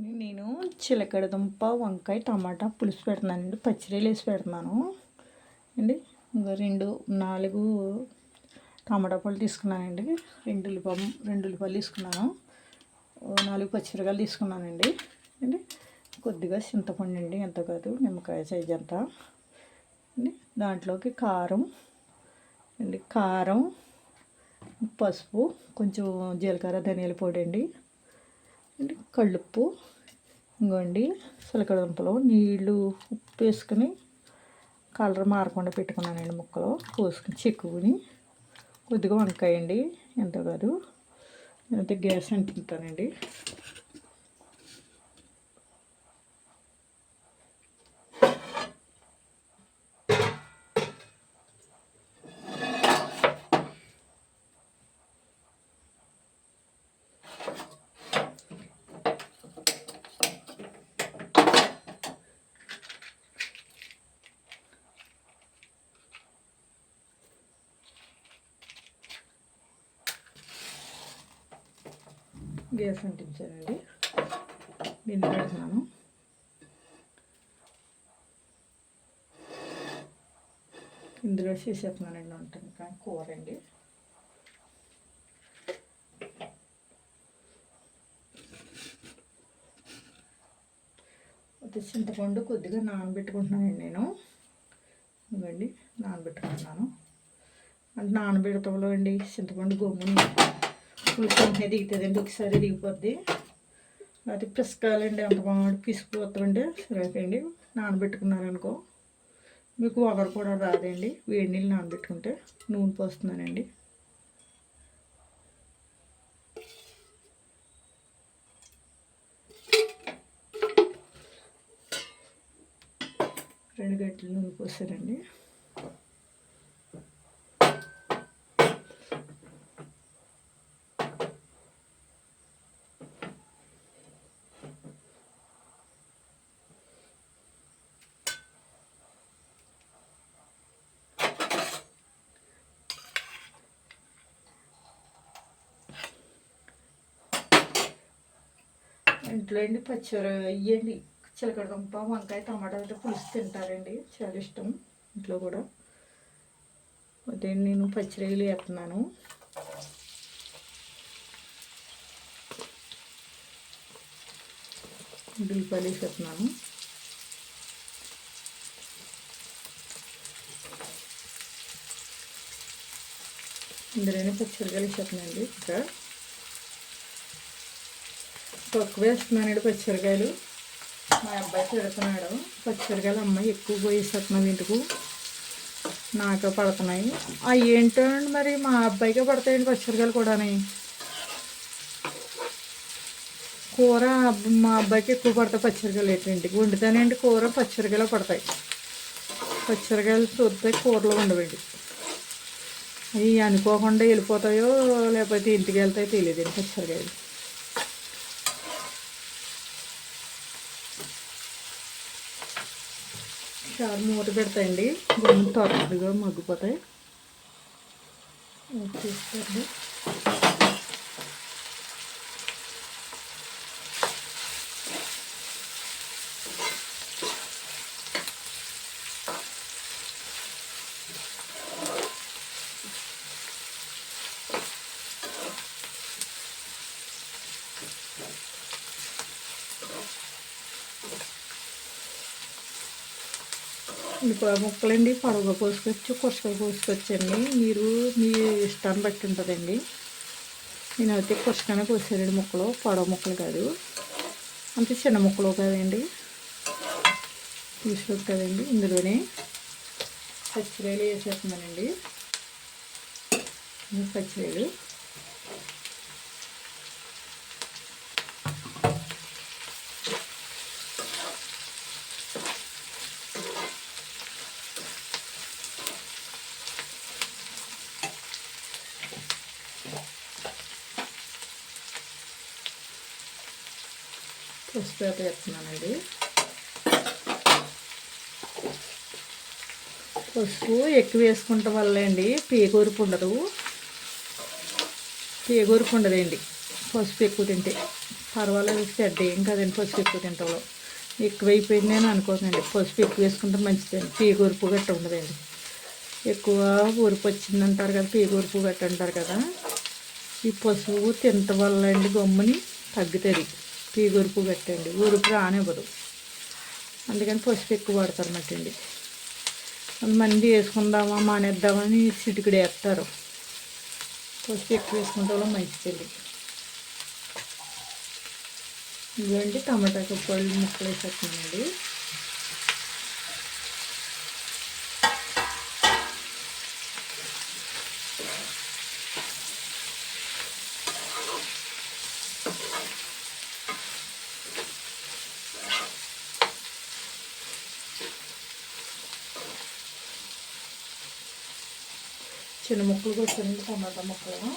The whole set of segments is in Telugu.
నేను చిలకడదుంప వంకాయ టమాటా పులుసు పెడుతున్నానండి. పచ్చిరొయ్యలు వేసి పెడుతున్నాను అండి. ఇంకా 4 టమాటా పళ్ళు తీసుకున్నానండి. 2 ఉల్లిపాయలు తీసుకున్నాను. 4 పచ్చిమిరపకాయలు తీసుకున్నానండి అండి. కొద్దిగా చింతపండు అండి, ఎంత కాదు నిమ్మకాయ సైజ్ అంతా అండి. దాంట్లోకి కారం అండి, పసుపు, కొంచెం జీలకర్ర ధనియాల పొడి అండి, కళ్ళుప్పు, ఇంకోండి చిలకడదుంపలు నీళ్ళు ఉప్పు వేసుకుని కలర్ మారకుండా పెట్టుకున్నానండి. ముక్కలు కోసుకుని చెక్కుని, కొద్దిగా వంకాయ అండి, ఎంత కాదు. నేనైతే గ్యాస్ అంటుకుంటానండి. గ్యాస్ అంటించానండి. దీన్ని పెడుతున్నాను. ఇందులో చేసేస్తున్నానండి వంటని కానీ కూర అండి. చింతపండు కొద్దిగా నానబెట్టుకుంటున్నానండి నేను. ఇవ్వండి నానబెట్టుకుంటున్నాను. అంటే నానబెడతాలో అండి చింతపండు గమ్ముని పులుసు వెంటనే దిగుతుందండి. ఒకసారి దిగిపోద్ది. అది పిసకాలండి, అంత బాగా పిసికిపోతామండి. సరిపోయింది. నానబెట్టుకున్నారనుకో మీకు వగరు కూడా రాదండి. వేడి నీళ్ళు నానబెట్టుకుంటే. నూనె పోస్తున్నానండి. రెండు గంటలు నూనె పోసానండి. ఇంట్లో అండి పచ్చిమిర ఇవ్వండి, చిలకడదుంప వంకాయ టమాటా అయితే పులుసు తింటారండి, చాలా ఇష్టం ఇంట్లో కూడా. అదే నేను పచ్చిరొయ్యలు వేస్తున్నాను. ఉల్లిపాయలు వేసేస్తున్నాను. ఇందులోనే పచ్చిమిరకాయలు వేసేస్తున్నానండి. ఇంకా తక్కువ వేస్తున్నానండి పచ్చిమిరకాయలు. మా అబ్బాయి తిడుతున్నాడు, పచ్చిమిరకాయలు అమ్మాయి ఎక్కువ వేసేస్తున్నావు ఎందుకు, నాకు పడుతున్నాయి. అవి ఏంటండి మరి మా అబ్బాయికే పడతాయండి పచ్చిమిరకాయలు కూడా. కూర మా అబ్బాయికి ఎక్కువ పడతాయి పచ్చిమిరకాయలు. ఏంటండి వండుతానండి కూర పచ్చిమిరకాయలు పడతాయి. పచ్చిమిరకాయలు చూస్తే కూరలో ఉండవండి. అవి అనుకోకుండా వెళ్ళిపోతాయో లేకపోతే ఇంటికి వెళ్తాయో తెలియదండి పచ్చిమిరకాయలు. చాలా మూత పెడతాయండి, గొంతు తొందరగా మగ్గిపోతాయి. చూసుకోండి. ఉల్లిపాయ ముక్కలండి పొడవుగా కోసుకొచ్చి కొరసగా కోసుకొచ్చండి. మీరు మీ ఇష్టాన్ని బట్టి ఉంటుందండి. నేనైతే కొరసగానే కోసానండి ముక్కలు, పొడవు ముక్కలు కాదు, అంతే చిన్న ముక్కలు కదండి, తీసుకు కదండి. ఇందులోనే పచ్చిరొయ్యలు వేసేస్తున్నానండి. పచ్చిరొయ్యలు పసుపు వేస్తున్నానండి. పసుపు ఎక్కువ వేసుకుంటాం వల్ల అండి పేగూరుపు ఉండదు, పేగూరుపు ఉండదండి పసుపు ఎక్కువ తింటే. పర్వాలేదు, చెడ్డ ఏం కదండి పసుపు ఎక్కువ తింటాలో. ఎక్కువైపోయింది అని అనుకోనండి, పసుపు ఎక్కువ వేసుకుంటే మంచిదండి, పీగురుపు గట్ట ఉండదండి. ఎక్కువ ఉరుపు వచ్చిందంటారు కదా, పీగురుపు గట్ట అంటారు కదా, ఈ పసుపు తినటం వల్ల అండి గమ్ముని తగ్గుతుంది పీగురుపు గట్టండి, ఉరుపు రానివ్వదు. అందుకని పసుపు ఎక్కువ వాడతారన్నమాట అండి. కొంతమంది వేసుకుందామా మానేద్దామని చిటికడు వేస్తారు. పసుపు ఎక్కువ వేసుకుంటే వల్ల మంచిదండి. ఇదిగోండి టమాటా పళ్ళు ముక్కలు వేసేస్తున్నానండి. చిన్న ముక్కలు వచ్చానండి టమాటా ముక్కలు.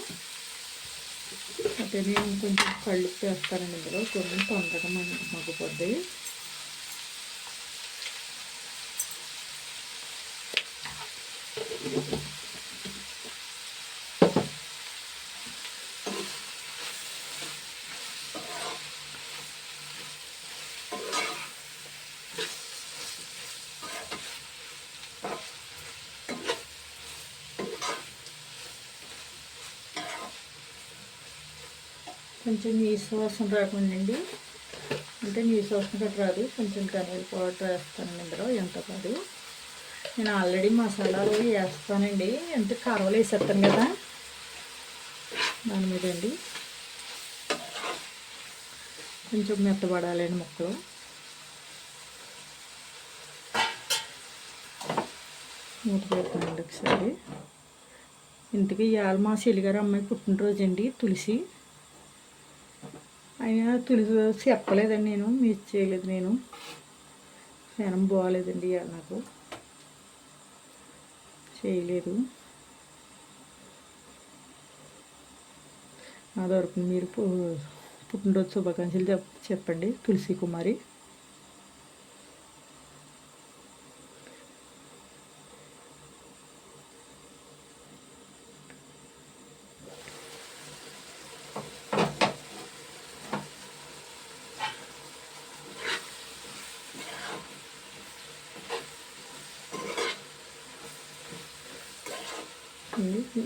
అంటే నేను కొంచెం కళ్ళు వేస్తానండి ఇందులో, కొన్ని తొందరగా మగ్గిపోద్ది. కొంచెం నీసు వాసన రాకుండండి, అంటే నీసు వాసన గట్రా రాదు. కొంచెం ధనియాల పౌడర్ వేస్తానండి ఇందులో, ఎంత కాదు. నేను ఆల్రెడీ మసాలాలు వేస్తానండి, అంటే కారాలు వేసేస్తాను కదా దాని మీద అండి. కొంచెం మెత్తబడాలండి ముక్కలు. మూత పెడతానండి ఒకసారి. ఇంటికి ఇవాళ మా చెల్లిగారు అమ్మాయి పుట్టినరోజు అండి, తులసి. అయినా తులసి చెప్పలేదండి, నేను మిస్ చేయలేదు. నేను స్నానం బాగాలేదండి ఇవాళ, నాకు చేయలేదు. నా తరపున మీరు పుట్టినరోజు శుభాకాంక్షలు చెప్పండి తులసి కుమారి.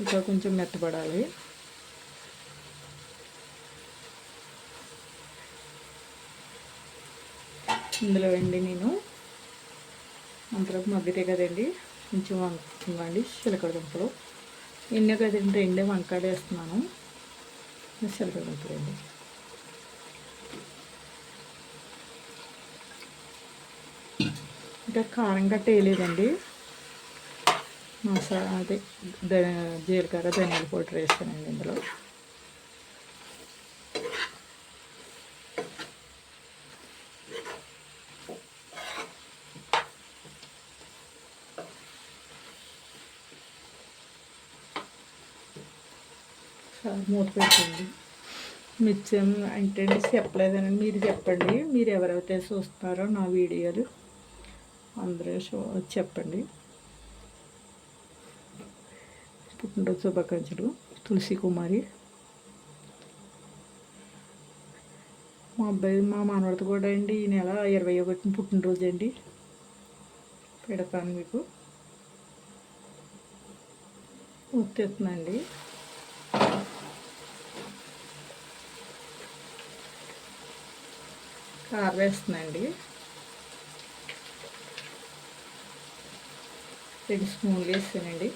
ఇంకా కొంచెం మెత్తపడాలి. ఇందులో అండి నేను అంతలోపు మగ్గితే కదండి కొంచెం వండి చిలకడ దుంపలు. ఎన్నో కదండి, 2 వంకాయలు వేస్తున్నాను, చిలకడ దుంపలు అండి. ఇంకా కారం గట్ట వేయలేదండి, మసాలా అదే జీలకర్ర ధనియాల పౌడర్ వేస్తానండి ఇందులో. మూత పెట్టండి. మిర్చి అంటే చెప్పలేదనండి, మీరు చెప్పండి, మీరు ఎవరైతే చూస్తున్నారో నా వీడియోలు అందరూ చెప్పండి. పుట్టినరోజు శుభాకాంక్షలు తులసి కుమారి. మా మనవడితో కూడా అండి ఈ నెల 21 పుట్టినరోజు అండి, పెడతాను మీకు. వచ్చేస్తుందండి. కారం వేస్తుందండి, 2 స్పూన్లు వేస్తానండి.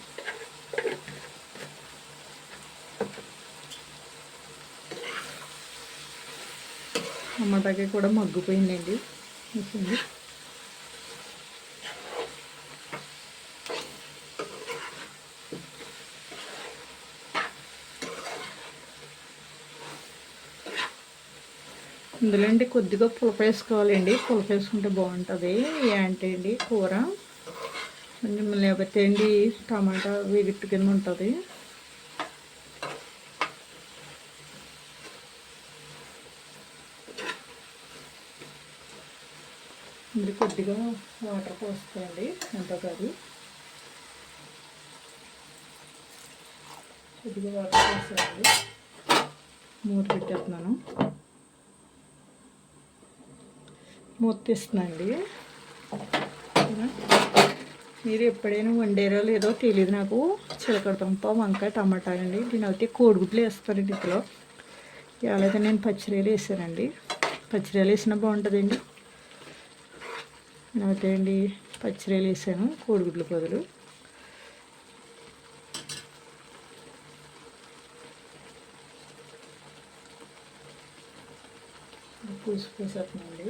టమాటాకి కూడా మగ్గిపోయిందండి. ఇందులో అండి కొద్దిగా పులుపు వేసుకోవాలండి, పులుపు వేసుకుంటే బాగుంటుంది ఏంటి అండి కూర. కొంచెం లేకపోతే అండి టమాటా విగిట్టు కింద ఉంటుంది. ఇందులో కొద్దిగా వాటర్ పోస్తాయండి, ఎంతో కాదు, కొద్దిగా వాటర్ పోస్తాయండి. మూత పెట్టేస్తున్నాను. మూత తీస్తుందండి. మీరు ఎప్పుడైనా వండారో లేదో తెలియదు నాకు. చిలకడదుంప వంకాయ టమాటా అండి. దీని అయితే కోడిగుడ్లు వేస్తానండి ఇందులో. ఇవాళైతే నేను పచ్చిరొయ్యలు వేసానండి. పచ్చిరొయ్యలు వేసినా బాగుంటుందండి. నేనైతే అండి పచ్చిరొయ్యలు వేసాను కోడిగుడ్ల బదులు. పులుసు పోసేస్తున్నాండి.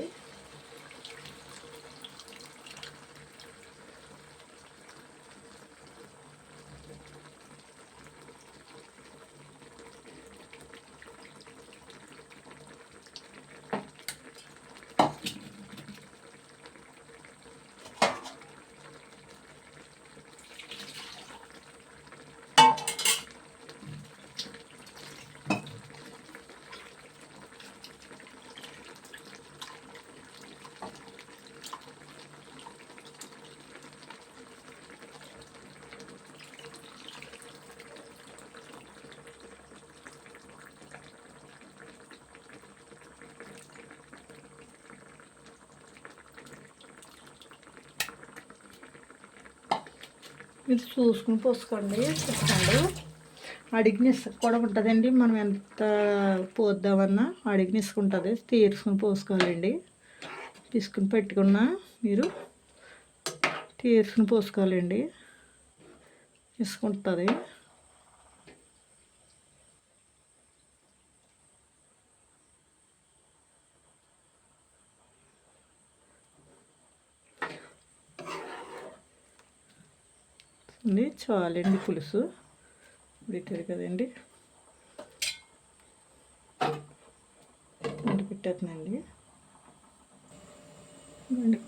ఇది చూసుకుని పోసుకోండి. చూసుకోండి, అడిగిన ఇసుక కూడా ఉంటుందండి. మనం ఎంత పోద్దామన్నా అడిగిన ఇసుక ఉంటుంది. తీర్చుకుని పోసుకోవాలండి. తీసుకుని పెట్టుకున్నా మీరు తీర్చుకుని పోసుకోవాలండి. ఇసుక ఉంటుంది. చాలండి పులుసు ఉడికారు కదండి. వండి పెట్టేస్తున్నానండి.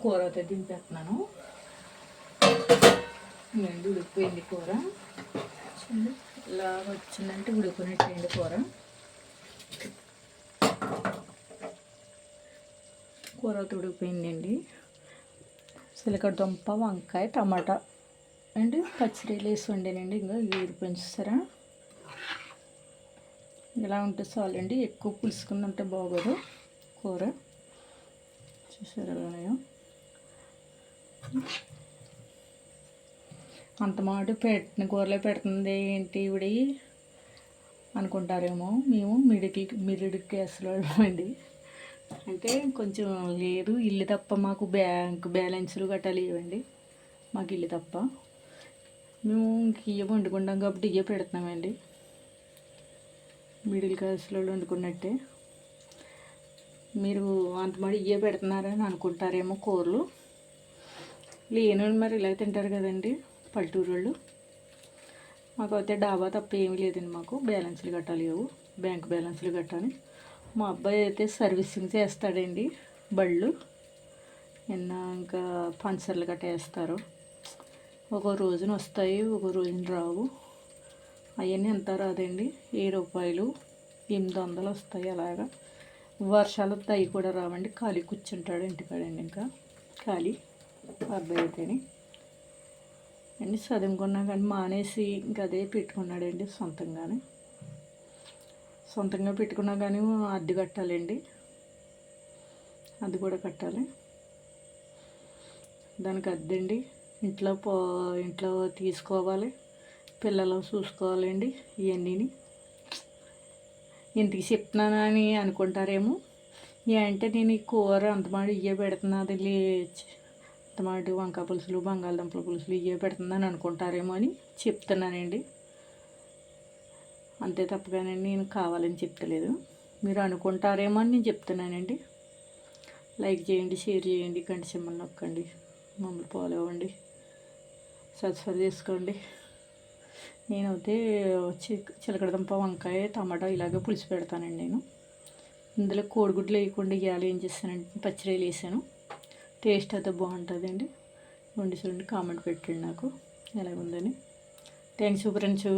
కూర అయితే దింపేస్తున్నాను. ఉడికిపోయింది కూర. ఇలా వచ్చిందంటే ఉడికినట్టండి కూర. కూర అయితే ఉడికిపోయిందండి. చిలకడదుంప వంకాయ టమాటా అండ్ పచ్చిరొయ్యలు వేసి వండానండి. ఇంకా వీరు పెంచుతారా ఇలా ఉంటే చాలండి. ఎక్కువ పులుసుకుందంటే బాగోదు కూర. చూసారా అలానే అంత మాట పెట్టిన కూరలో పెడుతుంది ఏంటి ఇవిడి అనుకుంటారేమో. మేము మిడిల్ క్లాస్లో అండి. అంటే కొంచెం లేదు, ఇల్లు తప్ప మాకు బ్యాంక్ బ్యాలెన్స్లు గట్రా లేవండి. మాకు ఇల్లు తప్ప మేము ఇయ్య వండుకుంటాం కాబట్టి ఇయ్య పెడుతున్నామండి. మిడిల్ క్లాస్లో వండుకున్నట్టే. మీరు అంతమాడి ఇయ్య పెడుతున్నారని అనుకుంటారేమో కూరలు. లేని మరి ఇలా తింటారు కదండి పల్లెటూరు వాళ్ళు. మాకు అయితే డాబా తప్ప ఏమీ లేదండి. మాకు బ్యాలెన్స్లు కట్టాలేవు, బ్యాంక్ బ్యాలెన్స్లు కట్టాలి. మా అబ్బాయి అయితే సర్వీసింగ్ చేస్తాడండి బళ్ళు. ఇంకా పంచర్లు గట్ట వేస్తారు. ఒక రోజున వస్తాయి, ఒక రోజున రావు. అవన్నీ ఎంత రాదండి. 7 రూపాయలు 800 వస్తాయి. అలాగా వర్షాలు అవి కూడా రావండి. ఖాళీ కూర్చుంటాడు ఇంటికాడండి. ఇంకా ఖాళీ అబ్బాయి అయితేనే అన్నీ చదువుకున్నా కానీ మానేసి ఇంకా అదే పెట్టుకున్నాడండి. సొంతంగా పెట్టుకున్నా కానీ అద్దె కట్టాలండి. అది కూడా కట్టాలి. దానికి అద్దండి. ఇంట్లో తీసుకోవాలి, పిల్లలు చూసుకోవాలండి. ఇవన్నీ ఇంటికి చెప్తున్నానని అనుకుంటారేమో. అంటే నేను ఈ కూర అంతమాడి ఇయ్యే పెడుతున్నది అంతమాడి వంకాయ పులుసులు బంగాళదుంపల పులుసులు ఇయ్యే పెడుతుందని అనుకుంటారేమో అని చెప్తున్నానండి. అంతే తప్పగానండి నేను కావాలని చెప్తలేదు. మీరు అనుకుంటారేమో అని నేను చెప్తున్నానండి. లైక్ చేయండి, షేర్ చేయండి, గంట సింబల్ నొక్కండి, మమ్మల్ని ఫాలో అవ్వండి, సబ్స్క్రైబ్ చేసుకోండి. నేనైతే చిలకడదుంప వంకాయ టమాటా ఇలాగే పులుసు పెడతానండి. నేను ఇందులో కోడిగుడ్లు వేయకుండా ఇవాళ ఏం చేస్తానంటే పచ్చిరొయ్యలు వేసాను. టేస్ట్ అయితే బాగుంటుందండి. వండి చూడండి, కామెంట్ పెట్టండి నాకు ఎలాగుందని. Thanks friends.